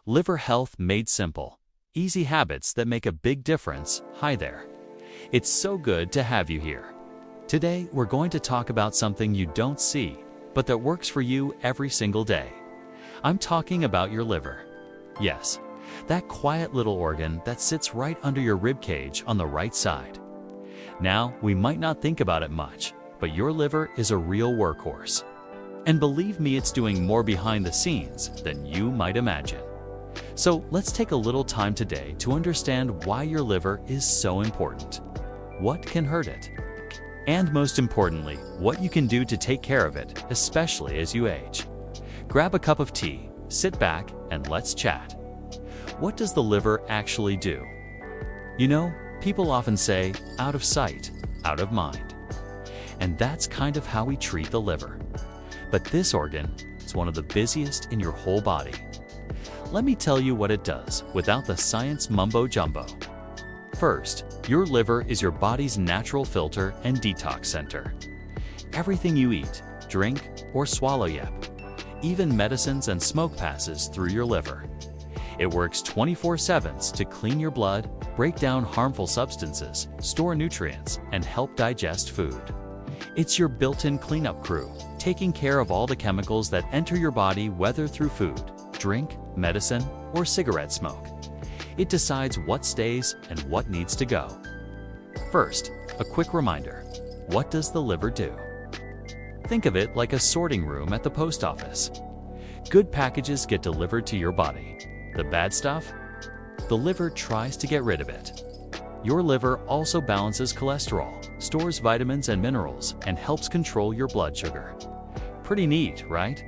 Liver health made simple. Easy habits that make a big difference. Hi there. It's so good to have you here. Today, we're going to talk about something you don't see, but that works for you every single day. I'm talking about your liver. Yes, that quiet little organ that sits right under your rib cage on the right side. Now, we might not think about it much, but your liver is a real workhorse. And believe me, it's doing more behind the scenes than you might imagine. So let's take a little time today to understand why your liver is so important. What can hurt it? And most importantly, what you can do to take care of it, especially as you age. Grab a cup of tea, sit back, and let's chat. What does the liver actually do? You know, people often say, out of sight, out of mind. And that's kind of how we treat the liver. But this organ is one of the busiest in your whole body. Let me tell you what it does without the science mumbo-jumbo. First, your liver is your body's natural filter and detox center. Everything you eat, drink, or swallow, even medicines and smoke passes through your liver. It works 24/7 to clean your blood, break down harmful substances, store nutrients, and help digest food. It's your built-in cleanup crew, taking care of all the chemicals that enter your body, whether through food, drink, medicine, or cigarette smoke. It decides what stays and what needs to go. First, a quick reminder. What does the liver do? Think of it like a sorting room at the post office. Good packages get delivered to your body. The bad stuff? The liver tries to get rid of it. Your liver also balances cholesterol, stores vitamins and minerals, and helps control your blood sugar. Pretty neat, right?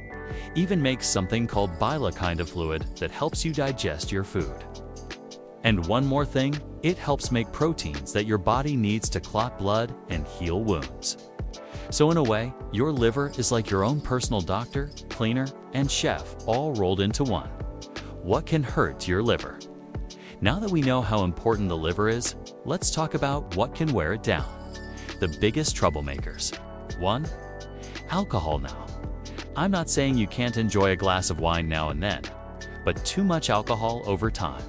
Even makes something called bile, kind of fluid that helps you digest your food. And one more thing, it helps make proteins that your body needs to clot blood and heal wounds. So in a way, your liver is like your own personal doctor, cleaner, and chef all rolled into one. What can hurt your liver? Now that we know how important the liver is, let's talk about what can wear it down. The biggest troublemakers. 1. Alcohol. Now, I'm not saying you can't enjoy a glass of wine now and then, but too much alcohol over time.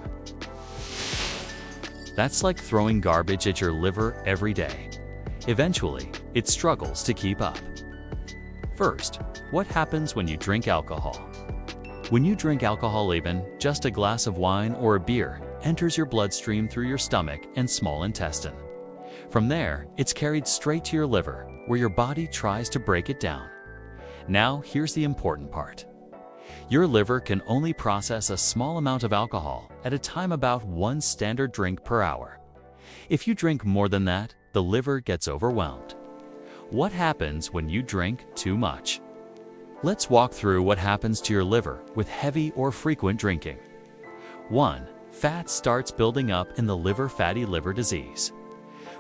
That's like throwing garbage at your liver every day. Eventually, it struggles to keep up. First, what happens when you drink alcohol? When you drink alcohol, even just a glass of wine or a beer enters your bloodstream through your stomach and small intestine. From there, it's carried straight to your liver, where your body tries to break it down. Now, here's the important part. Your liver can only process a small amount of alcohol at a time, about 1 standard drink per hour. If you drink more than that, the liver gets overwhelmed. What happens when you drink too much? Let's walk through what happens to your liver with heavy or frequent drinking. 1. Fat starts building up in the liver. Fatty liver disease.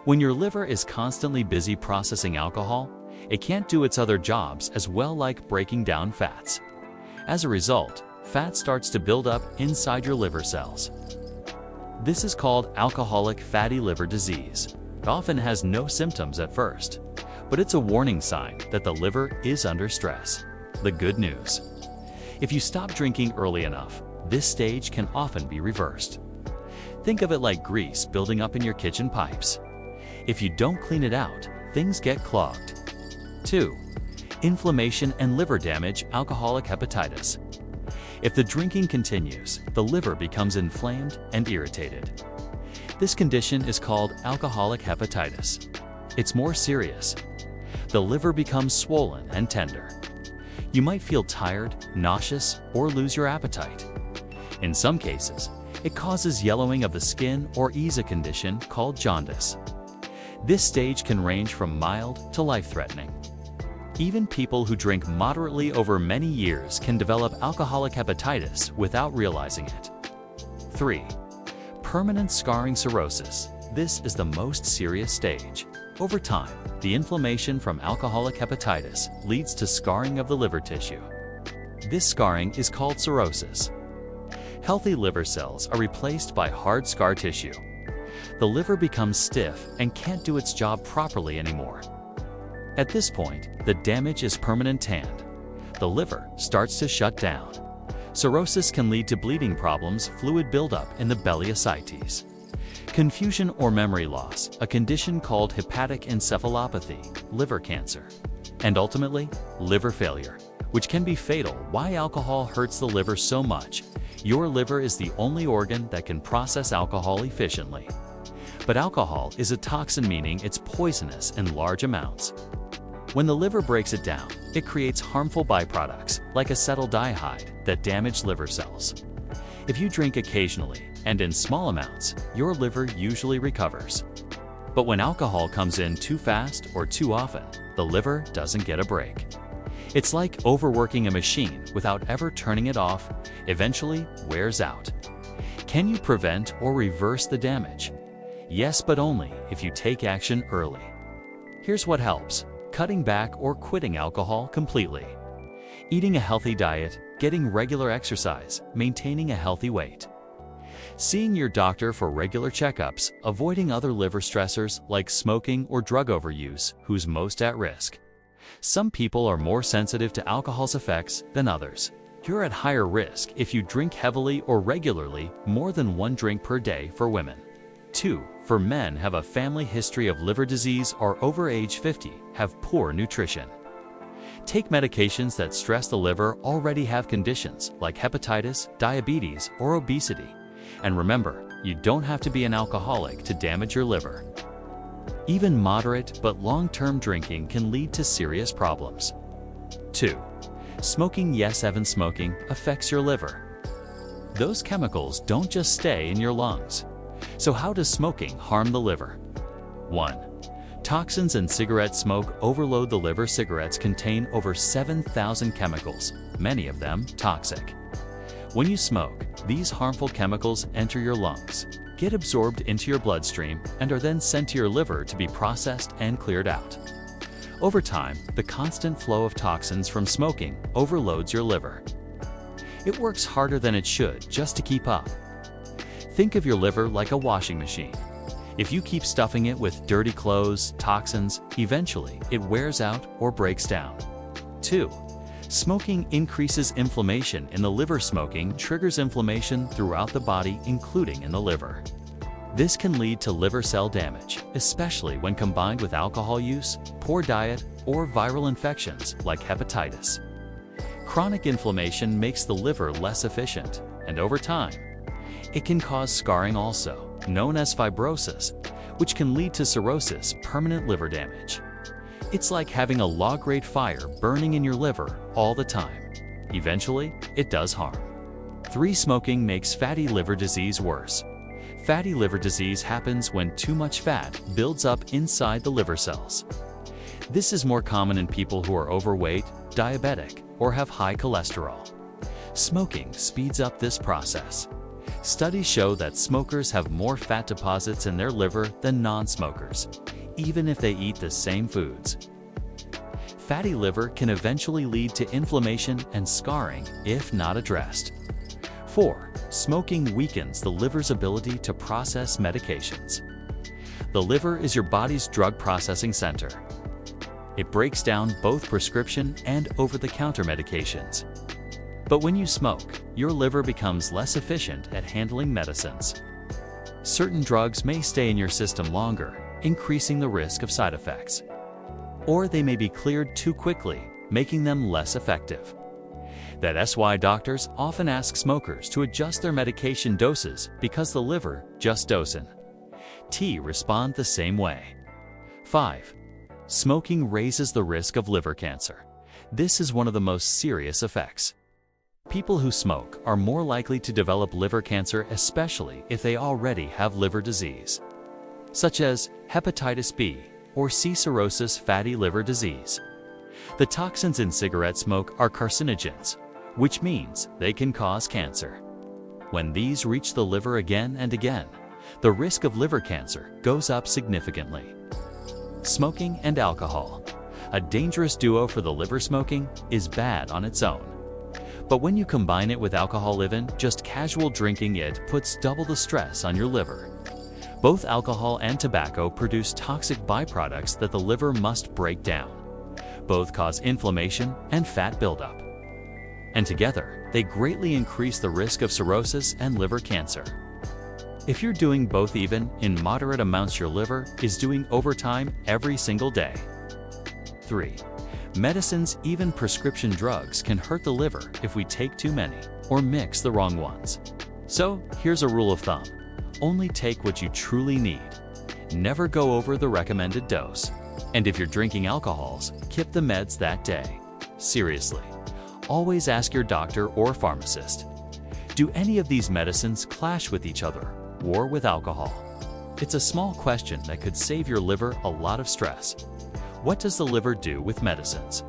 When your liver is constantly busy processing alcohol, it can't do its other jobs as well, like breaking down fats. As a result, fat starts to build up inside your liver cells. This is called alcoholic fatty liver disease. It often has no symptoms at first, but it's a warning sign that the liver is under stress. The good news: if you stop drinking early enough, this stage can often be reversed. Think of it like grease building up in your kitchen pipes. If you don't clean it out, things get clogged. 2. Inflammation and liver damage. Alcoholic hepatitis. If the drinking continues, the liver becomes inflamed and irritated. This condition is called alcoholic hepatitis. It's more serious. The liver becomes swollen and tender. You might feel tired, nauseous, or lose your appetite. In some cases, it causes yellowing of the skin or a condition called jaundice. This stage can range from mild to life-threatening. Even people who drink moderately over many years can develop alcoholic hepatitis without realizing it. 3. Permanent scarring. Cirrhosis. This is the most serious stage. Over time, the inflammation from alcoholic hepatitis leads to scarring of the liver tissue. This scarring is called cirrhosis. Healthy liver cells are replaced by hard scar tissue. The liver becomes stiff and can't do its job properly anymore. At this point, the damage is permanent and the liver starts to shut down. Cirrhosis can lead to bleeding problems, fluid buildup in the belly ascites. Confusion or memory loss, a condition called hepatic encephalopathy, liver cancer. And ultimately, liver failure, which can be fatal. Why alcohol hurts the liver so much? Your liver is the only organ that can process alcohol efficiently. But alcohol is a toxin, meaning it's poisonous in large amounts. When the liver breaks it down, it creates harmful byproducts like acetaldehyde that damage liver cells. If you drink occasionally and in small amounts, your liver usually recovers. But when alcohol comes in too fast or too often, the liver doesn't get a break. It's like overworking a machine without ever turning it off, eventually wears out. Can you prevent or reverse the damage? Yes, but only if you take action early. Here's what helps: cutting back or quitting alcohol completely. Eating a healthy diet, getting regular exercise, maintaining a healthy weight. Seeing your doctor for regular checkups, avoiding other liver stressors like smoking or drug overuse, who's most at risk. Some people are more sensitive to alcohol's effects than others. You're at higher risk if you drink heavily or regularly, more than 1 drink per day for women. 2. For men, have a family history of liver disease or over age 50, have poor nutrition. Take medications that stress the liver, already have conditions like hepatitis, diabetes, or obesity. And remember, you don't have to be an alcoholic to damage your liver. Even moderate but long-term drinking can lead to serious problems. 2. Smoking. Yes, even smoking affects your liver. Those chemicals don't just stay in your lungs. So how does smoking harm the liver? 1. Toxins in cigarette smoke overload the liver. Cigarettes contain over 7,000 chemicals, many of them toxic. When you smoke, these harmful chemicals enter your lungs, get absorbed into your bloodstream, and are then sent to your liver to be processed and cleared out. Over time, the constant flow of toxins from smoking overloads your liver. It works harder than it should just to keep up. Think of your liver like a washing machine. If you keep stuffing it with dirty clothes, toxins, eventually it wears out or breaks down. 2. Smoking increases inflammation in the liver. Smoking triggers inflammation throughout the body, including in the liver. This can lead to liver cell damage, especially when combined with alcohol use, poor diet, or viral infections like hepatitis. Chronic inflammation makes the liver less efficient, and over time, it can cause scarring, also known as fibrosis, which can lead to cirrhosis, permanent liver damage. It's like having a low-grade fire burning in your liver all the time. Eventually, it does harm. 3. Smoking makes fatty liver disease worse. Fatty liver disease happens when too much fat builds up inside the liver cells. This is more common in people who are overweight, diabetic, or have high cholesterol. Smoking speeds up this process. Studies show that smokers have more fat deposits in their liver than non-smokers, even if they eat the same foods. Fatty liver can eventually lead to inflammation and scarring if not addressed. 4. Smoking weakens the liver's ability to process medications. The liver is your body's drug processing center. It breaks down both prescription and over-the-counter medications. But when you smoke, your liver becomes less efficient at handling medicines. Certain drugs may stay in your system longer, increasing the risk of side effects. Or they may be cleared too quickly, making them less effective. That's why doctors often ask smokers to adjust their medication doses, because the liver just doesn't respond the same way. 5. Smoking raises the risk of liver cancer. This is one of the most serious effects. People who smoke are more likely to develop liver cancer, especially if they already have liver disease, such as hepatitis B or C. Cirrhosis, fatty liver disease. The toxins in cigarette smoke are carcinogens, which means they can cause cancer. When these reach the liver again and again, the risk of liver cancer goes up significantly. Smoking and alcohol, a dangerous duo for the liver. Smoking is bad on its own. But when you combine it with alcohol, even just casual drinking, it puts double the stress on your liver. Both alcohol and tobacco produce toxic byproducts that the liver must break down. Both cause inflammation and fat buildup. And together, They greatly increase the risk of cirrhosis and liver cancer. If you're doing both even in moderate amounts, your liver is doing overtime every single day. 3. Medicines, even prescription drugs, can hurt the liver if we take too many or mix the wrong ones. So here's a rule of thumb. Only take what you truly need. Never go over the recommended dose. And if you're drinking alcohols, skip the meds that day. Seriously, always ask your doctor or pharmacist. Do any of these medicines clash with each other or with alcohol? It's a small question that could save your liver a lot of stress. What does the liver do with medicines?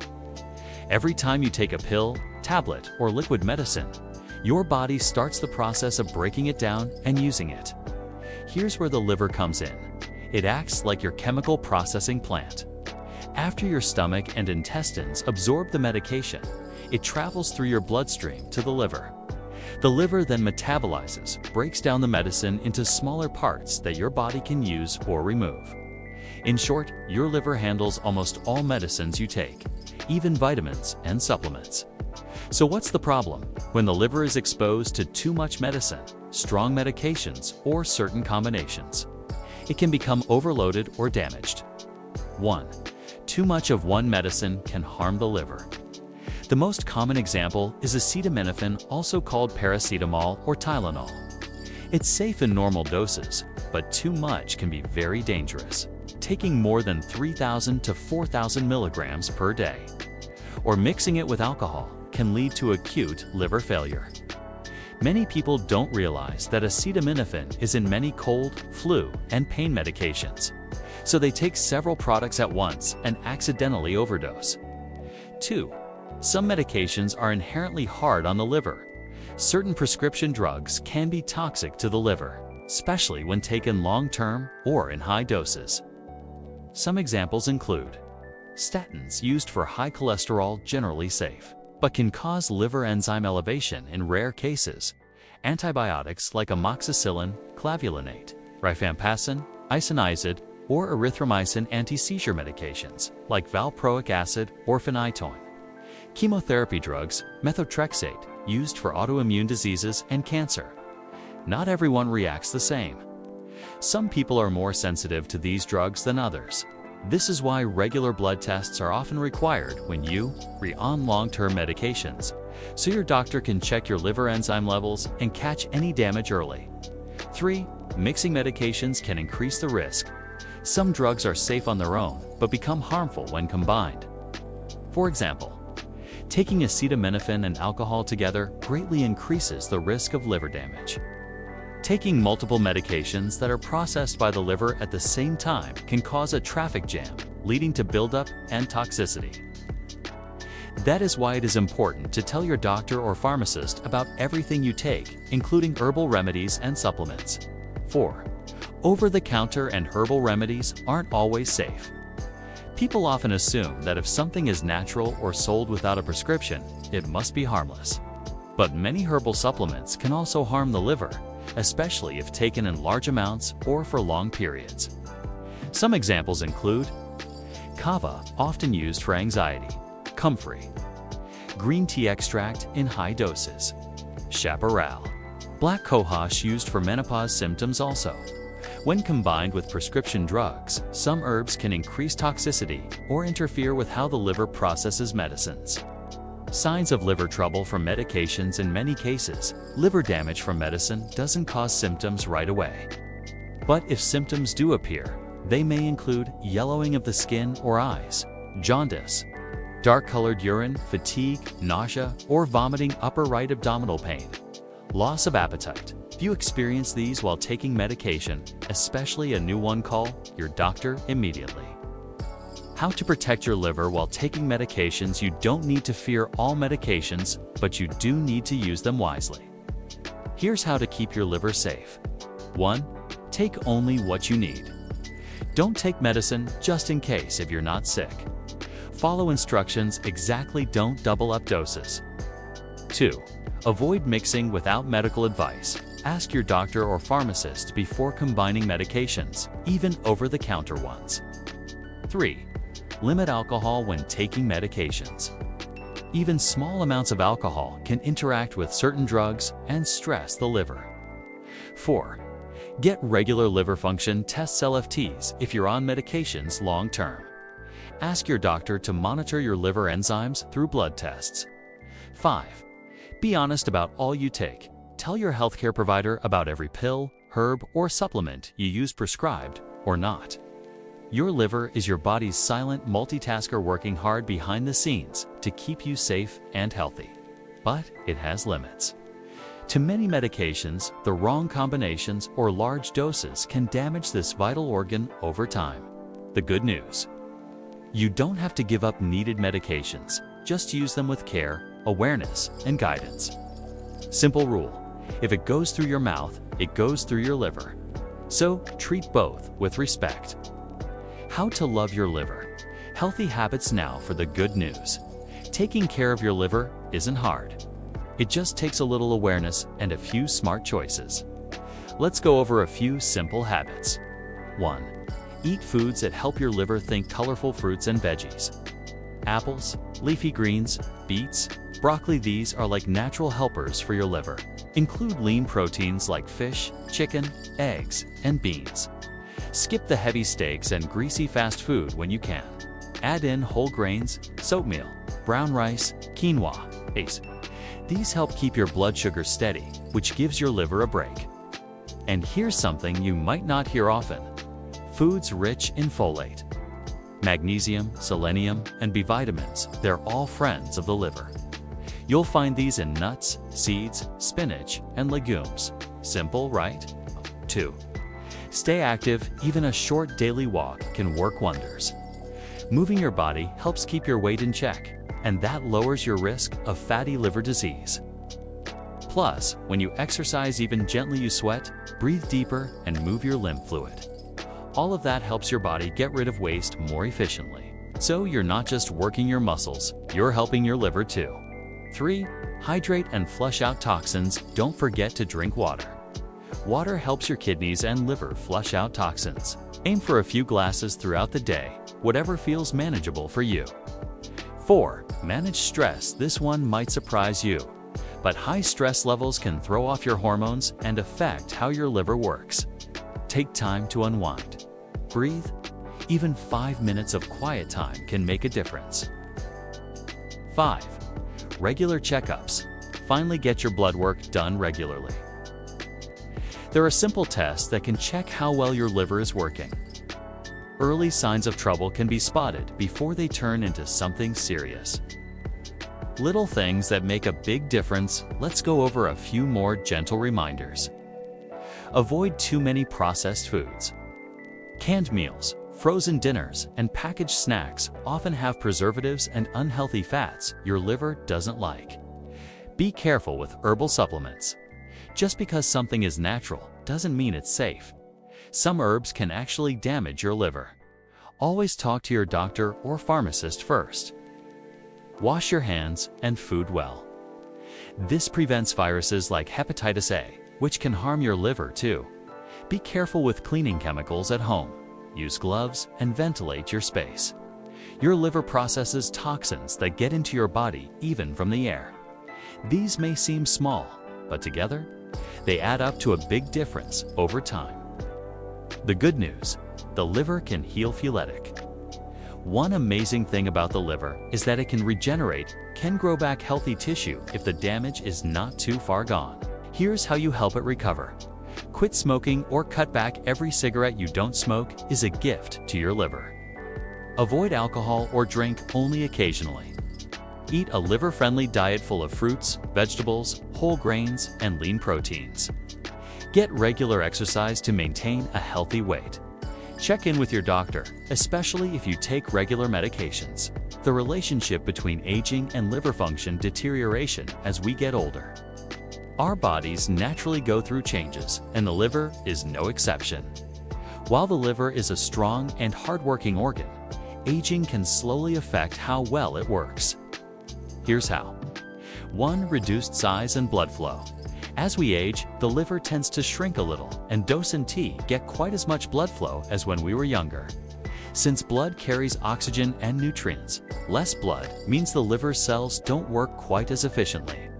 Every time you take a pill, tablet, or liquid medicine, your body starts the process of breaking it down and using it. Here's where the liver comes in. It acts like your chemical processing plant. After your stomach and intestines absorb the medication, it travels through your bloodstream to the liver. The liver then metabolizes, breaks down the medicine into smaller parts that your body can use or remove. In short, your liver handles almost all medicines you take, even vitamins and supplements. So what's the problem when the liver is exposed to too much medicine, strong medications, or certain combinations? It can become overloaded or damaged. 1. Too much of one medicine can harm the liver. The most common example is acetaminophen, also called paracetamol or Tylenol. It's safe in normal doses, but too much can be very dangerous. Taking more than 3,000 to 4,000 milligrams per day, or mixing it with alcohol, can lead to acute liver failure. Many people don't realize that acetaminophen is in many cold, flu, and pain medications, so they take several products at once and accidentally overdose. 2. Some medications are inherently hard on the liver. Certain prescription drugs can be toxic to the liver, especially when taken long-term or in high doses. Some examples include statins, used for high cholesterol, generally safe, but can cause liver enzyme elevation in rare cases. Antibiotics like amoxicillin, clavulanate, rifampicin, isoniazid, or erythromycin, anti-seizure medications like valproic acid or phenytoin. Chemotherapy drugs, methotrexate, used for autoimmune diseases and cancer. Not everyone reacts the same. Some people are more sensitive to these drugs than others. This is why regular blood tests are often required when you are on long-term medications, so your doctor can check your liver enzyme levels and catch any damage early. 3. Mixing medications can increase the risk. Some drugs are safe on their own, but become harmful when combined. For example, taking acetaminophen and alcohol together greatly increases the risk of liver damage. Taking multiple medications that are processed by the liver at the same time can cause a traffic jam, leading to buildup and toxicity. That is why it is important to tell your doctor or pharmacist about everything you take, including herbal remedies and supplements. 4. Over-the-counter and herbal remedies aren't always safe. People often assume that if something is natural or sold without a prescription, it must be harmless. But many herbal supplements can also harm the liver, especially if taken in large amounts or for long periods. Some examples include kava, often used for anxiety, comfrey, green tea extract in high doses, chaparral, black cohosh, used for menopause symptoms also. When combined with prescription drugs, some herbs can increase toxicity or interfere with how the liver processes medicines. Signs of liver trouble from medications: in many cases, liver damage from medicine doesn't cause symptoms right away. But if symptoms do appear, they may include yellowing of the skin or eyes, jaundice, dark-colored urine, fatigue, nausea, or vomiting, upper right abdominal pain, loss of appetite. If you experience these while taking medication, especially a new one, call your doctor immediately. How to protect your liver while taking medications: you don't need to fear all medications, but you do need to use them wisely. Here's how to keep your liver safe. 1. Take only what you need. Don't take medicine just in case if you're not sick. Follow instructions exactly, don't double up doses. 2. Avoid mixing without medical advice. Ask your doctor or pharmacist before combining medications, even over-the-counter ones. 3. Limit alcohol when taking medications. Even small amounts of alcohol can interact with certain drugs and stress the liver. 4. Get regular liver function tests LFTs if you're on medications long term. Ask your doctor to monitor your liver enzymes through blood tests. 5. Be honest about all you take. Tell your healthcare provider about every pill, herb, or supplement you use, prescribed or not. Your liver is your body's silent multitasker working hard behind the scenes to keep you safe and healthy. But it has limits. Too many medications, the wrong combinations, or large doses can damage this vital organ over time. The good news: you don't have to give up needed medications. Just use them with care, awareness, and guidance. Simple rule: if it goes through your mouth, it goes through your liver. So treat both with respect. How to love your liver. Healthy habits now for the good news. Taking care of your liver isn't hard. It just takes a little awareness and a few smart choices. Let's go over a few simple habits. 1. Eat foods that help your liver think: colorful fruits and veggies. Apples, leafy greens, beets, broccoli. These are like natural helpers for your liver. Include lean proteins like fish, chicken, eggs, and beans. Skip the heavy steaks and greasy fast food when you can. Add in whole grains, oatmeal, brown rice, quinoa, maize. These help keep your blood sugar steady, which gives your liver a break. And here's something you might not hear often: foods rich in folate. Magnesium, selenium, and B vitamins, they're all friends of the liver. You'll find these in nuts, seeds, spinach, and legumes. Simple, right? 2. Stay active. Even a short daily walk can work wonders. Moving your body helps keep your weight in check, and that lowers your risk of fatty liver disease. Plus, when you exercise even gently, you sweat, breathe deeper, and move your lymph fluid. All of that helps your body get rid of waste more efficiently. So you're not just working your muscles, you're helping your liver too. 3. Hydrate and flush out toxins. Don't forget to drink water. Water helps your kidneys and liver flush out toxins. Aim for a few glasses throughout the day, whatever feels manageable for you. 4. Manage stress. This one might surprise you, but high stress levels can throw off your hormones and affect how your liver works. Take time to unwind. Breathe. Even 5 minutes of quiet time can make a difference. 5. Regular checkups. Finally, get your blood work done regularly. There are simple tests that can check how well your liver is working. Early signs of trouble can be spotted before they turn into something serious. Little things that make a big difference. Let's go over a few more gentle reminders. Avoid too many processed foods. Canned meals, frozen dinners, and packaged snacks often have preservatives and unhealthy fats your liver doesn't like. Be careful with herbal supplements. Just because something is natural doesn't mean it's safe. Some herbs can actually damage your liver. Always talk to your doctor or pharmacist first. Wash your hands and food well. This prevents viruses like hepatitis A, which can harm your liver too. Be careful with cleaning chemicals at home. Use gloves and ventilate your space. Your liver processes toxins that get into your body even from the air. These may seem small, but together, they add up to a big difference over time. The good news: the liver can heal phletic. One amazing thing about the liver is that it can regenerate, can grow back healthy tissue if the damage is not too far gone. Here's how you help it recover. Quit smoking or cut back every cigarette you don't smoke is a gift to your liver. Avoid alcohol or drink only occasionally. Eat a liver-friendly diet full of fruits, vegetables, whole grains, and lean proteins. Get regular exercise to maintain a healthy weight. Check in with your doctor, especially if you take regular medications. The relationship between aging and liver function deterioration as we get older. Our bodies naturally go through changes, and the liver is no exception. While the liver is a strong and hardworking organ, aging can slowly affect how well it works. Here's how. 1. Reduced size and blood flow. As we age, the liver tends to shrink a little, and doesn't get quite as much blood flow as when we were younger. Since blood carries oxygen and nutrients, less blood means the liver cells don't work quite as efficiently.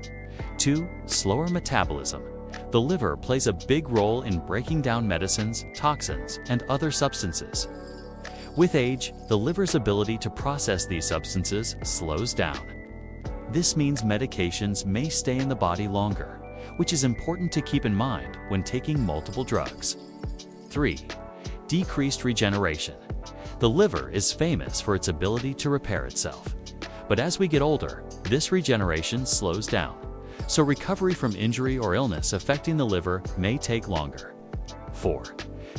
2. Slower metabolism. The liver plays a big role in breaking down medicines, toxins, and other substances. With age, the liver's ability to process these substances slows down. This means medications may stay in the body longer, which is important to keep in mind when taking multiple drugs. 3. Decreased regeneration. The liver is famous for its ability to repair itself. But as we get older, this regeneration slows down, so recovery from injury or illness affecting the liver may take longer. 4.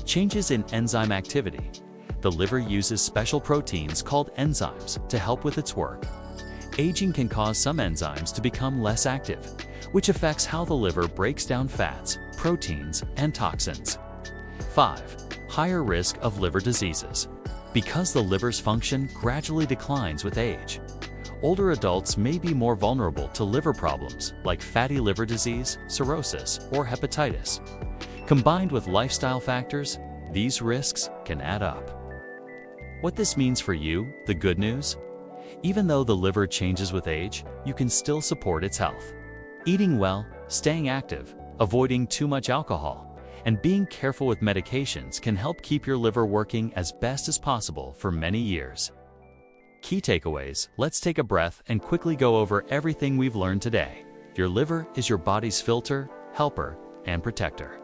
Changes in enzyme activity. The liver uses special proteins called enzymes to help with its work. Aging can cause some enzymes to become less active, which affects how the liver breaks down fats, proteins, and toxins. 5. Higher risk of liver diseases. Because the liver's function gradually declines with age, older adults may be more vulnerable to liver problems like fatty liver disease, cirrhosis, or hepatitis. Combined with lifestyle factors, these risks can add up. What this means for you, the good news? Even though the liver changes with age, you can still support its health. Eating well, staying active, avoiding too much alcohol, and being careful with medications can help keep your liver working as best as possible for many years. Key takeaways. Let's take a breath and quickly go over everything we've learned today. Your liver is your body's filter, helper, and protector.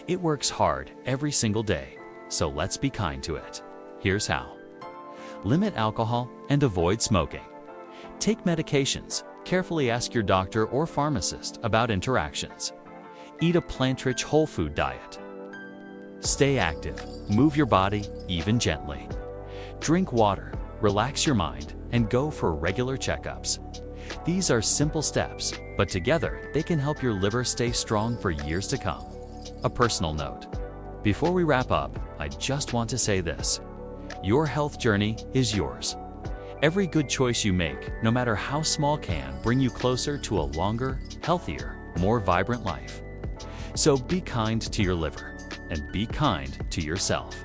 It works hard every single day, so let's be kind to it. Here's how. Limit alcohol and avoid smoking. Take medications. Carefully ask your doctor or pharmacist about interactions. Eat a plant-rich whole food diet. Stay active. Move your body, even gently. Drink water, relax your mind, and go for regular checkups. These are simple steps, but together they can help your liver stay strong for years to come. A personal note. Before we wrap up, I just want to say this. Your health journey is yours. Every good choice you make, no matter how small, can bring you closer to a longer, healthier, more vibrant life. So be kind to your liver, and be kind to yourself.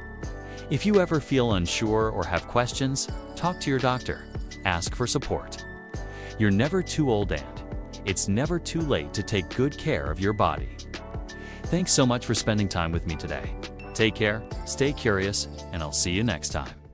If you ever feel unsure or have questions, talk to your doctor. Ask for support. You're never too old, and it's never too late to take good care of your body. Thanks so much for spending time with me today. Take care, stay curious, and I'll see you next time.